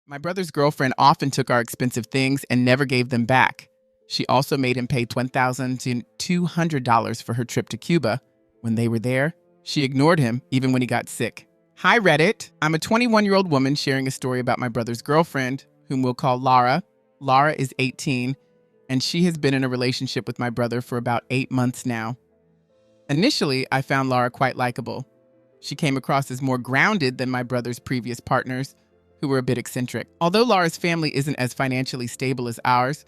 My brother's girlfriend often took our expensive things and never gave them back. She also made him pay $1,200 for her trip to Cuba. When they were there, she ignored him even when he got sick. Hi, Reddit. I'm a 21-year-old woman sharing a story about my brother's girlfriend, whom we'll call Lara. Lara is 18, and she has been in a relationship with my brother for about 8 months now. Initially, I found Lara quite likable. She came across as more grounded than my brother's previous partners, who were a bit eccentric. Although Lara's family isn't as financially stable as ours,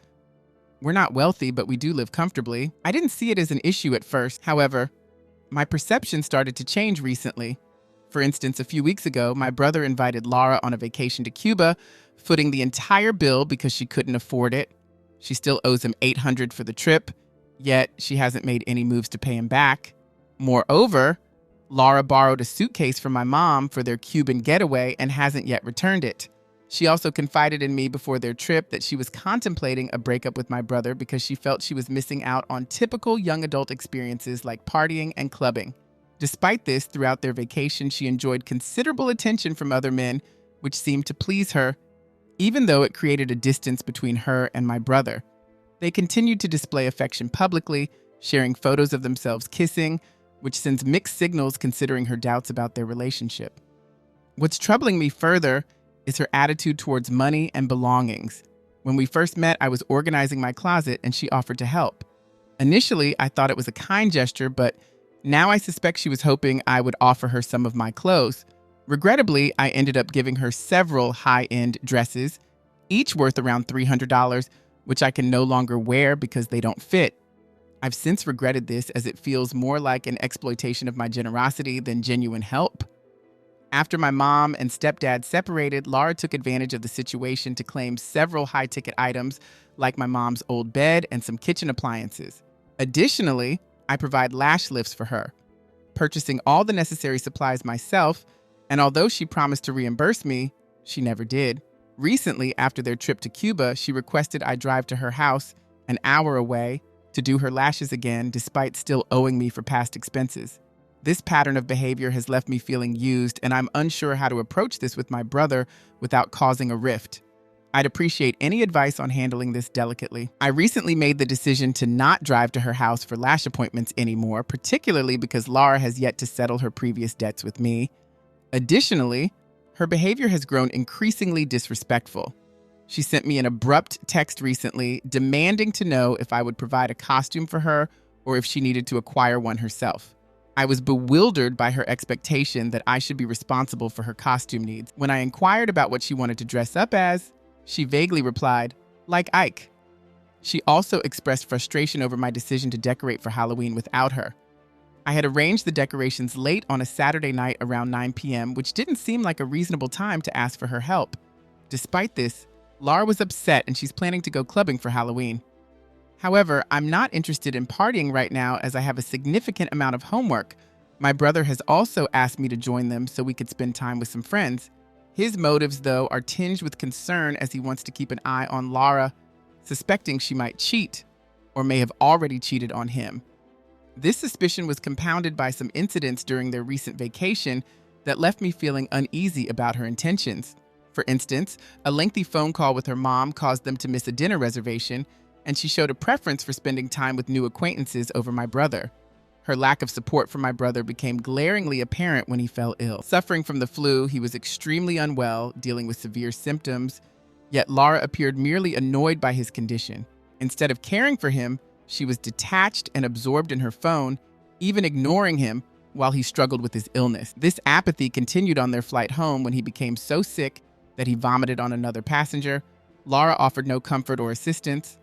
we're not wealthy, but we do live comfortably. I didn't see it as an issue at first. However, my perception started to change recently. For instance, a few weeks ago, my brother invited Lara on a vacation to Cuba, footing the entire bill because she couldn't afford it. She still owes him $800 for the trip, yet she hasn't made any moves to pay him back. Moreover, Lara borrowed a suitcase from my mom for their Cuban getaway and hasn't yet returned it. She also confided in me before their trip that she was contemplating a breakup with my brother because she felt she was missing out on typical young adult experiences like partying and clubbing. Despite this, throughout their vacation, she enjoyed considerable attention from other men, which seemed to please her, even though it created a distance between her and my brother. They continued to display affection publicly, sharing photos of themselves kissing, which sends mixed signals considering her doubts about their relationship. What's troubling me further is her attitude towards money and belongings. When we first met, I was organizing my closet and she offered to help. Initially, I thought it was a kind gesture, but now I suspect she was hoping I would offer her some of my clothes. Regrettably, I ended up giving her several high-end dresses, each worth around $300, which I can no longer wear because they don't fit. I've since regretted this as it feels more like an exploitation of my generosity than genuine help. After my mom and stepdad separated, Lara took advantage of the situation to claim several high-ticket items like my mom's old bed and some kitchen appliances. Additionally, I provide lash lifts for her, purchasing all the necessary supplies myself, and although she promised to reimburse me, she never did. Recently, after their trip to Cuba, she requested I drive to her house an hour away to do her lashes again, despite still owing me for past expenses. This pattern of behavior has left me feeling used, and I'm unsure how to approach this with my brother without causing a rift. I'd appreciate any advice on handling this delicately. I recently made the decision to not drive to her house for lash appointments anymore, particularly because Lara has yet to settle her previous debts with me. Additionally, her behavior has grown increasingly disrespectful. She sent me an abrupt text recently demanding to know if I would provide a costume for her or if she needed to acquire one herself. I was bewildered by her expectation that I should be responsible for her costume needs. When I inquired about what she wanted to dress up as, she vaguely replied, "Like Ike." She also expressed frustration over my decision to decorate for Halloween without her. I had arranged the decorations late on a Saturday night around 9 p.m., which didn't seem like a reasonable time to ask for her help. Despite this, Lara was upset and she's planning to go clubbing for Halloween. However, I'm not interested in partying right now as I have a significant amount of homework. My brother has also asked me to join them so we could spend time with some friends. His motives, though, are tinged with concern as he wants to keep an eye on Lara, suspecting she might cheat or may have already cheated on him. This suspicion was compounded by some incidents during their recent vacation that left me feeling uneasy about her intentions. For instance, a lengthy phone call with her mom caused them to miss a dinner reservation, and she showed a preference for spending time with new acquaintances over my brother. Her lack of support for my brother became glaringly apparent when he fell ill. Suffering from the flu, he was extremely unwell, dealing with severe symptoms, yet Lara appeared merely annoyed by his condition. Instead of caring for him, she was detached and absorbed in her phone, even ignoring him while he struggled with his illness. This apathy continued on their flight home when he became so sick that he vomited on another passenger. Lara offered no comfort or assistance.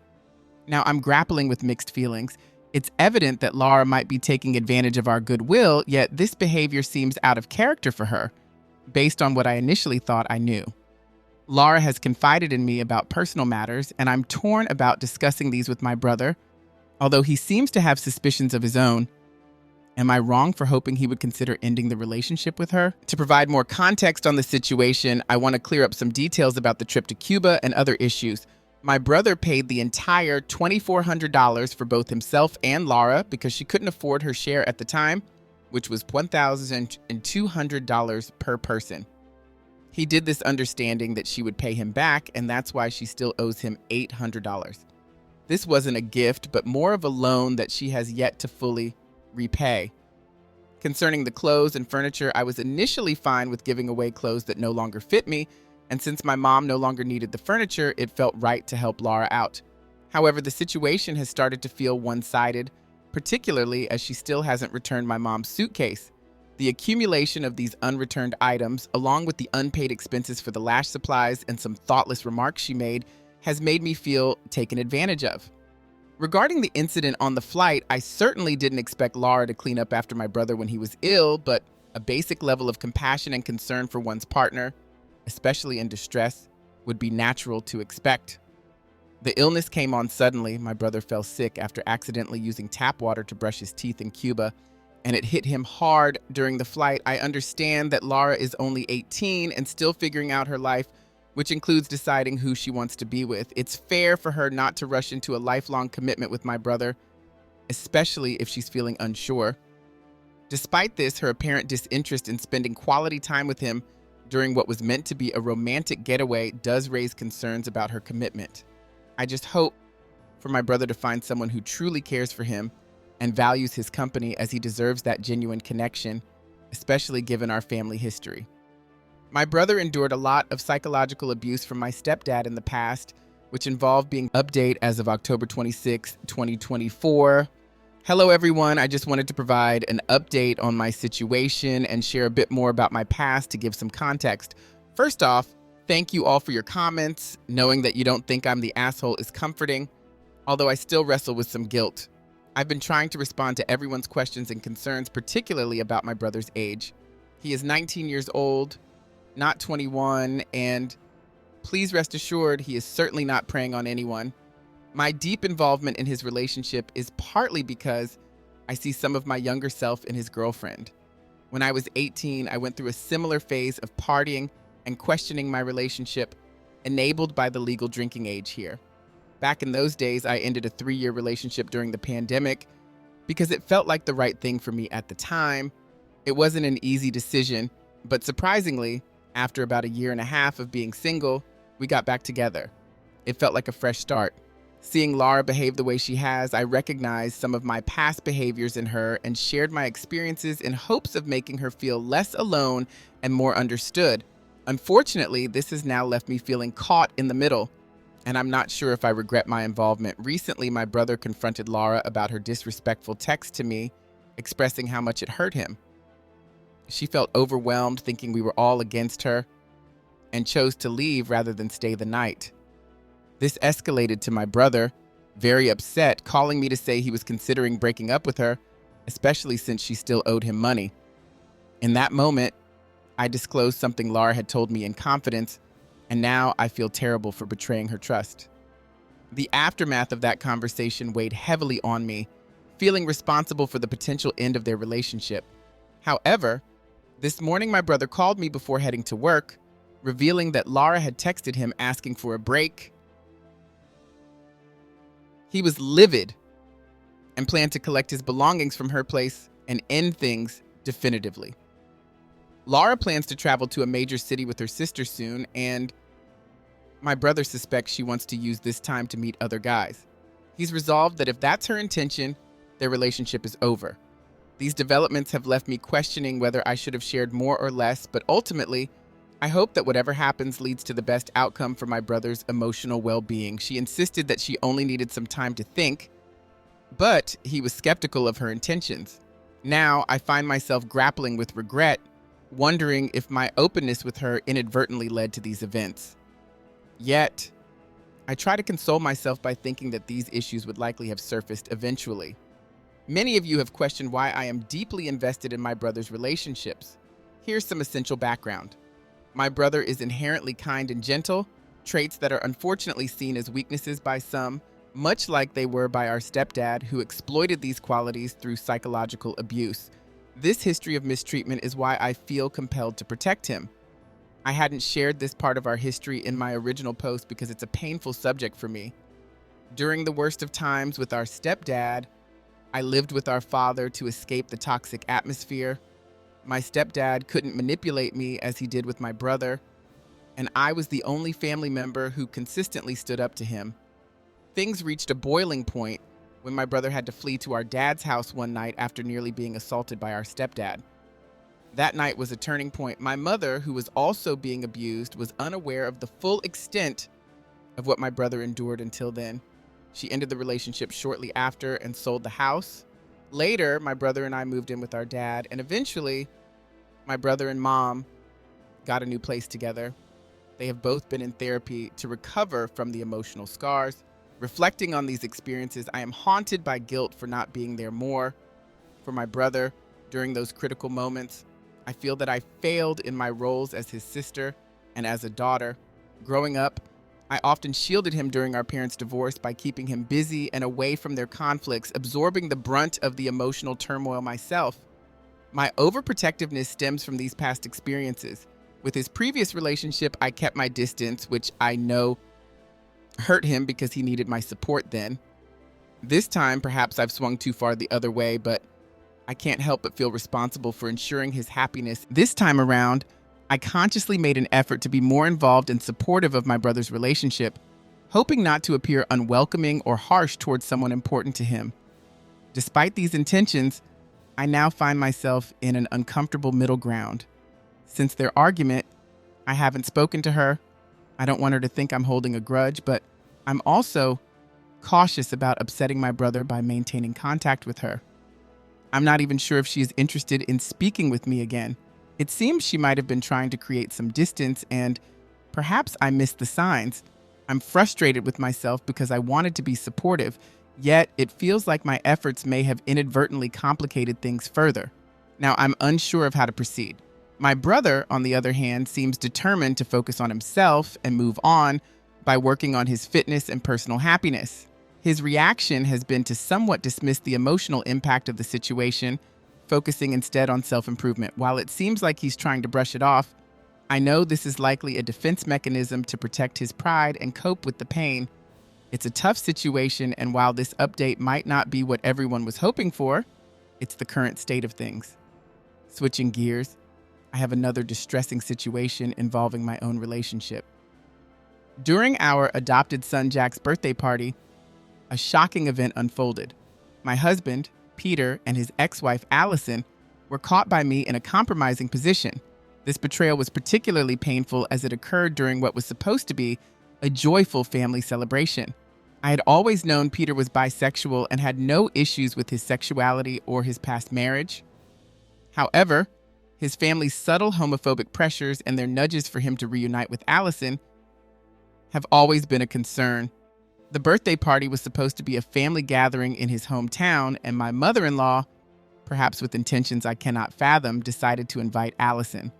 Now, I'm grappling with mixed feelings. It's evident that Lara might be taking advantage of our goodwill, yet this behavior seems out of character for her, based on what I initially thought I knew. Lara has confided in me about personal matters, and I'm torn about discussing these with my brother, although he seems to have suspicions of his own. Am I wrong for hoping he would consider ending the relationship with her? To provide more context on the situation, I want to clear up some details about the trip to Cuba and other issues. My brother paid the entire $2,400 for both himself and Lara because she couldn't afford her share at the time, which was $1,200 per person. He did this understanding that she would pay him back, and that's why she still owes him $800. This wasn't a gift, but more of a loan that she has yet to fully repay. Concerning the clothes and furniture, I was initially fine with giving away clothes that no longer fit me, and since my mom no longer needed the furniture, it felt right to help Laura out. However, the situation has started to feel one-sided, particularly as she still hasn't returned my mom's suitcase. The accumulation of these unreturned items, along with the unpaid expenses for the lash supplies and some thoughtless remarks she made, has made me feel taken advantage of. Regarding the incident on the flight, I certainly didn't expect Laura to clean up after my brother when he was ill, but a basic level of compassion and concern for one's partner, especially in distress, would be natural to expect. The illness came on suddenly. My brother fell sick after accidentally using tap water to brush his teeth in Cuba, and it hit him hard during the flight. I understand that Laura is only 18 and still figuring out her life, which includes deciding who she wants to be with. It's fair for her not to rush into a lifelong commitment with my brother, especially if she's feeling unsure. Despite this, her apparent disinterest in spending quality time with him during what was meant to be a romantic getaway does raise concerns about her commitment. I just hope for my brother to find someone who truly cares for him and values his company, as he deserves that genuine connection, especially given our family history. My brother endured a lot of psychological abuse from my stepdad in the past, which involved being updated as of October 26, 2024. Hello, everyone. I just wanted to provide an update on my situation and share a bit more about my past to give some context. First off, thank you all for your comments. Knowing that you don't think I'm the asshole is comforting, although I still wrestle with some guilt. I've been trying to respond to everyone's questions and concerns, particularly about my brother's age. He is 19 years old, not 21, and please rest assured he is certainly not preying on anyone. My deep involvement in his relationship is partly because I see some of my younger self in his girlfriend. When I was 18, I went through a similar phase of partying and questioning my relationship, enabled by the legal drinking age here. Back in those days, I ended a 3-year relationship during the pandemic because it felt like the right thing for me at the time. It wasn't an easy decision, but surprisingly, after about a year and a half of being single, we got back together. It felt like a fresh start. Seeing Laura behave the way she has, I recognized some of my past behaviors in her and shared my experiences in hopes of making her feel less alone and more understood. Unfortunately, this has now left me feeling caught in the middle, and I'm not sure if I regret my involvement. Recently, my brother confronted Laura about her disrespectful text to me, expressing how much it hurt him. She felt overwhelmed, thinking we were all against her, and chose to leave rather than stay the night. This escalated to my brother, very upset, calling me to say he was considering breaking up with her, especially since she still owed him money. In that moment, I disclosed something Laura had told me in confidence, and now I feel terrible for betraying her trust. The aftermath of that conversation weighed heavily on me, feeling responsible for the potential end of their relationship. However, this morning my brother called me before heading to work, revealing that Laura had texted him asking for a break. He was livid and planned to collect his belongings from her place and end things definitively. Laura plans to travel to a major city with her sister soon, and my brother suspects she wants to use this time to meet other guys. He's resolved that if that's her intention, their relationship is over. These developments have left me questioning whether I should have shared more or less, but ultimately, I hope that whatever happens leads to the best outcome for my brother's emotional well-being. She insisted that she only needed some time to think, but he was skeptical of her intentions. Now, I find myself grappling with regret, wondering if my openness with her inadvertently led to these events. Yet, I try to console myself by thinking that these issues would likely have surfaced eventually. Many of you have questioned why I am deeply invested in my brother's relationships. Here's some essential background. My brother is inherently kind and gentle, traits that are unfortunately seen as weaknesses by some, much like they were by our stepdad, who exploited these qualities through psychological abuse. This history of mistreatment is why I feel compelled to protect him. I hadn't shared this part of our history in my original post because it's a painful subject for me. During the worst of times with our stepdad, I lived with our father to escape the toxic atmosphere. My stepdad couldn't manipulate me as he did with my brother, and I was the only family member who consistently stood up to him. Things reached a boiling point when my brother had to flee to our dad's house one night after nearly being assaulted by our stepdad. That night was a turning point. My mother, who was also being abused, was unaware of the full extent of what my brother endured until then. She ended the relationship shortly after and sold the house. Later, my brother and I moved in with our dad, and eventually, my brother and mom got a new place together. They have both been in therapy to recover from the emotional scars. Reflecting on these experiences, I am haunted by guilt for not being there more for my brother during those critical moments. I feel that I failed in my roles as his sister and as a daughter. Growing up, I often shielded him during our parents' divorce by keeping him busy and away from their conflicts, absorbing the brunt of the emotional turmoil myself. My overprotectiveness stems from these past experiences. With his previous relationship, I kept my distance, which I know hurt him because he needed my support then. This time, perhaps I've swung too far the other way, but I can't help but feel responsible for ensuring his happiness. This time around, I consciously made an effort to be more involved and supportive of my brother's relationship, hoping not to appear unwelcoming or harsh towards someone important to him. Despite these intentions, I now find myself in an uncomfortable middle ground. Since their argument, I haven't spoken to her. I don't want her to think I'm holding a grudge, but I'm also cautious about upsetting my brother by maintaining contact with her. I'm not even sure if she is interested in speaking with me again. It seems she might have been trying to create some distance, and perhaps I missed the signs. I'm frustrated with myself because I wanted to be supportive, yet it feels like my efforts may have inadvertently complicated things further. Now, I'm unsure of how to proceed. My brother, on the other hand, seems determined to focus on himself and move on by working on his fitness and personal happiness. His reaction has been to somewhat dismiss the emotional impact of the situation, focusing instead on self-improvement. While it seems like he's trying to brush it off, I know this is likely a defense mechanism to protect his pride and cope with the pain. It's a tough situation, and while this update might not be what everyone was hoping for, it's the current state of things. Switching gears, I have another distressing situation involving my own relationship. During our adopted son Jack's birthday party, a shocking event unfolded. My husband, Peter, and his ex-wife, Allison, were caught by me in a compromising position. This betrayal was particularly painful as it occurred during what was supposed to be a joyful family celebration. I had always known Peter was bisexual and had no issues with his sexuality or his past marriage. However, his family's subtle homophobic pressures and their nudges for him to reunite with Allison have always been a concern. The birthday party was supposed to be a family gathering in his hometown, and my mother-in-law, perhaps with intentions I cannot fathom, decided to invite Allison.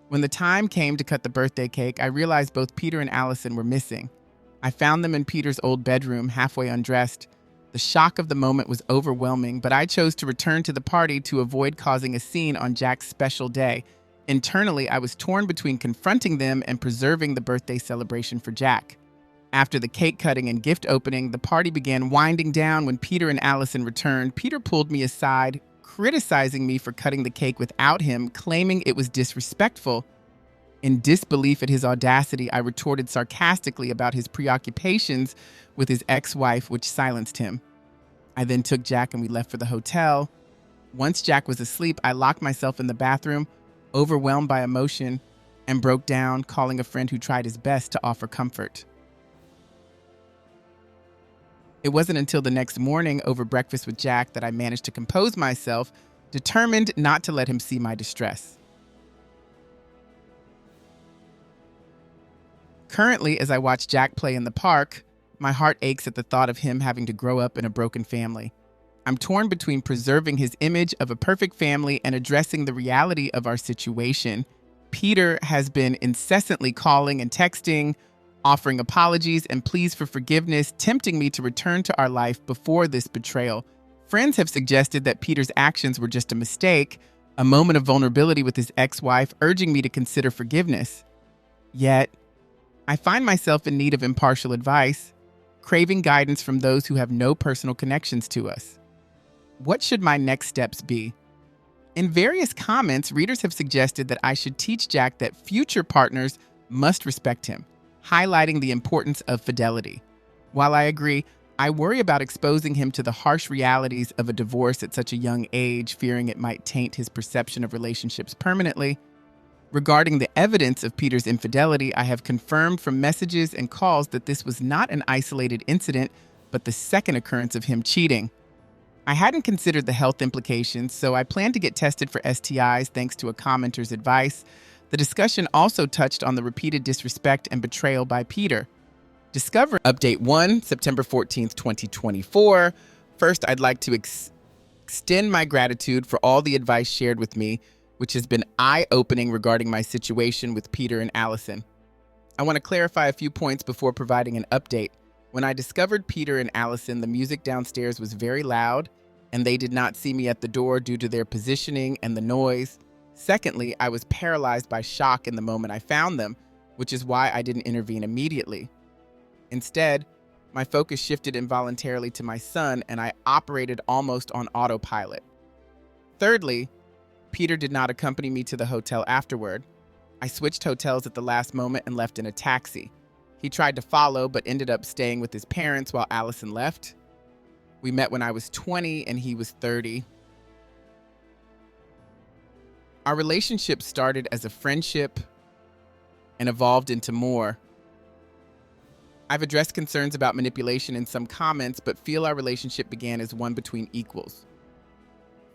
When the time came to cut the birthday cake, I realized both Peter and Allison were missing. I found them in Peter's old bedroom, halfway undressed. The shock of the moment was overwhelming, but I chose to return to the party to avoid causing a scene on Jack's special day. Internally, I was torn between confronting them and preserving the birthday celebration for Jack. After the cake cutting and gift opening, the party began winding down when Peter and Allison returned. Peter pulled me aside, criticizing me for cutting the cake without him, claiming it was disrespectful. In disbelief at his audacity, I retorted sarcastically about his preoccupations with his ex-wife, which silenced him. I then took Jack and we left for the hotel. Once Jack was asleep, I locked myself in the bathroom, overwhelmed by emotion, and broke down, calling a friend who tried his best to offer comfort. It wasn't until the next morning over breakfast with Jack that I managed to compose myself, determined not to let him see my distress. Currently, as I watch Jack play in the park, my heart aches at the thought of him having to grow up in a broken family. I'm torn between preserving his image of a perfect family and addressing the reality of our situation. Peter has been incessantly calling and texting, offering apologies and pleas for forgiveness, tempting me to return to our life before this betrayal. Friends have suggested that Peter's actions were just a mistake, a moment of vulnerability with his ex-wife, urging me to consider forgiveness. Yet, I find myself in need of impartial advice, craving guidance from those who have no personal connections to us. What should my next steps be? In various comments, readers have suggested that I should teach Jack that future partners must respect him, highlighting the importance of fidelity. While I agree, I worry about exposing him to the harsh realities of a divorce at such a young age, fearing it might taint his perception of relationships permanently. Regarding the evidence of Peter's infidelity, I have confirmed from messages and calls that this was not an isolated incident, but the second occurrence of him cheating. I hadn't considered the health implications, so I plan to get tested for STIs thanks to a commenter's advice. The discussion also touched on the repeated disrespect and betrayal by Peter. Discover Update 1, September 14th, 2024. First, I'd like to extend my gratitude for all the advice shared with me, which has been eye-opening regarding my situation with Peter and Allison. I want to clarify a few points before providing an update. When I discovered Peter and Allison, the music downstairs was very loud, and they did not see me at the door due to their positioning and the noise. Secondly, I was paralyzed by shock in the moment I found them, which is why I didn't intervene immediately. Instead, my focus shifted involuntarily to my son, and I operated almost on autopilot. Thirdly, Peter did not accompany me to the hotel afterward. I switched hotels at the last moment and left in a taxi. He tried to follow, but ended up staying with his parents while Allison left. We met when I was 20 and he was 30. Our relationship started as a friendship and evolved into more. I've addressed concerns about manipulation in some comments, but feel our relationship began as one between equals.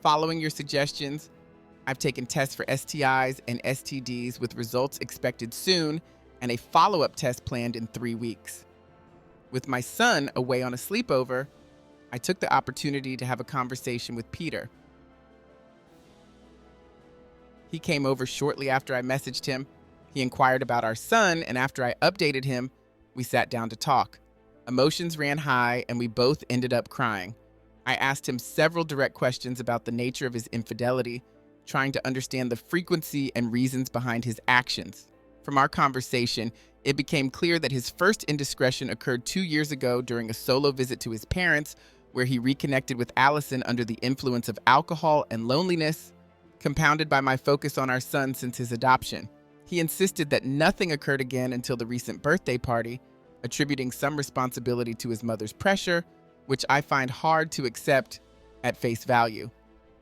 Following your suggestions, I've taken tests for STIs and STDs with results expected soon and a follow-up test planned in 3 weeks. With my son away on a sleepover, I took the opportunity to have a conversation with Peter. He came over shortly after I messaged him. He inquired about our son, and after I updated him, we sat down to talk. Emotions ran high, and we both ended up crying. I asked him several direct questions about the nature of his infidelity, trying to understand the frequency and reasons behind his actions. From our conversation, it became clear that his first indiscretion occurred 2 years ago during a solo visit to his parents, where he reconnected with Allison under the influence of alcohol and loneliness, compounded by my focus on our son since his adoption. He insisted that nothing occurred again until the recent birthday party, attributing some responsibility to his mother's pressure, which I find hard to accept at face value.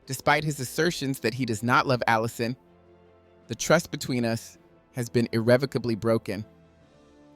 Despite his assertions that he does not love Allison, the trust between us has been irrevocably broken.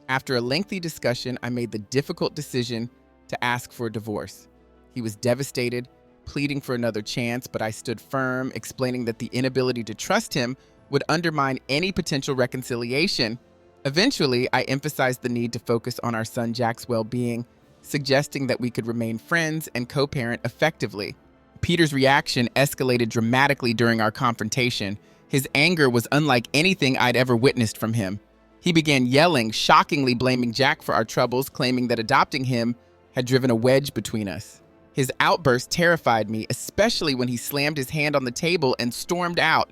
After a lengthy discussion, I made the difficult decision to ask for a divorce. He was devastated, pleading for another chance, but I stood firm, explaining that the inability to trust him would undermine any potential reconciliation. Eventually, I emphasized the need to focus on our son Jack's well-being, suggesting that we could remain friends and co-parent effectively. Peter's reaction escalated dramatically during our confrontation. His anger was unlike anything I'd ever witnessed from him. He began yelling, shockingly blaming Jack for our troubles, claiming that adopting him had driven a wedge between us. His outburst terrified me, especially when he slammed his hand on the table and stormed out.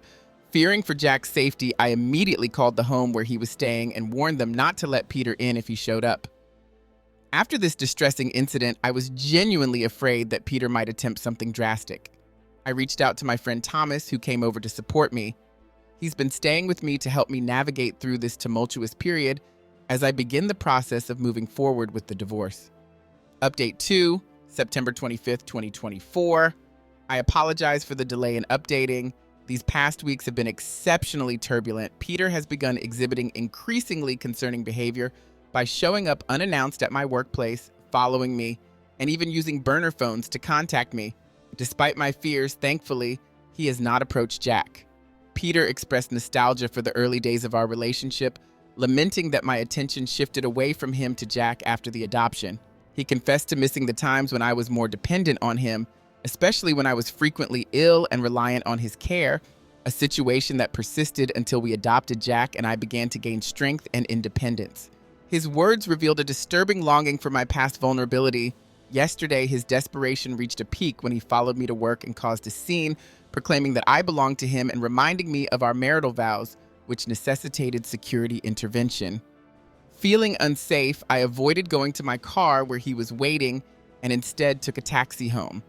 Fearing for Jack's safety, I immediately called the home where he was staying and warned them not to let Peter in if he showed up. After this distressing incident, I was genuinely afraid that Peter might attempt something drastic. I reached out to my friend Thomas, who came over to support me. He's been staying with me to help me navigate through this tumultuous period as I begin the process of moving forward with the divorce. Update 2, September 25th, 2024. I apologize for the delay in updating. These past weeks have been exceptionally turbulent. Peter has begun exhibiting increasingly concerning behavior by showing up unannounced at my workplace, following me, and even using burner phones to contact me. Despite my fears, thankfully, he has not approached Jack. Peter expressed nostalgia for the early days of our relationship, lamenting that my attention shifted away from him to Jack after the adoption. He confessed to missing the times when I was more dependent on him, especially when I was frequently ill and reliant on his care, a situation that persisted until we adopted Jack and I began to gain strength and independence. His words revealed a disturbing longing for my past vulnerability. Yesterday, his desperation reached a peak when he followed me to work and caused a scene, proclaiming that I belonged to him and reminding me of our marital vows, which necessitated security intervention. Feeling unsafe, I avoided going to my car where he was waiting and instead took a taxi home.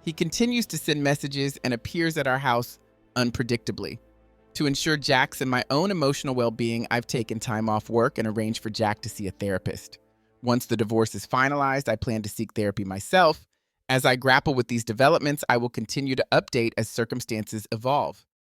He continues to send messages and appears at our house unpredictably. To ensure Jack's and my own emotional well-being, I've taken time off work and arranged for Jack to see a therapist. Once the divorce is finalized, I plan to seek therapy myself. As I grapple with these developments, I will continue to update as circumstances evolve.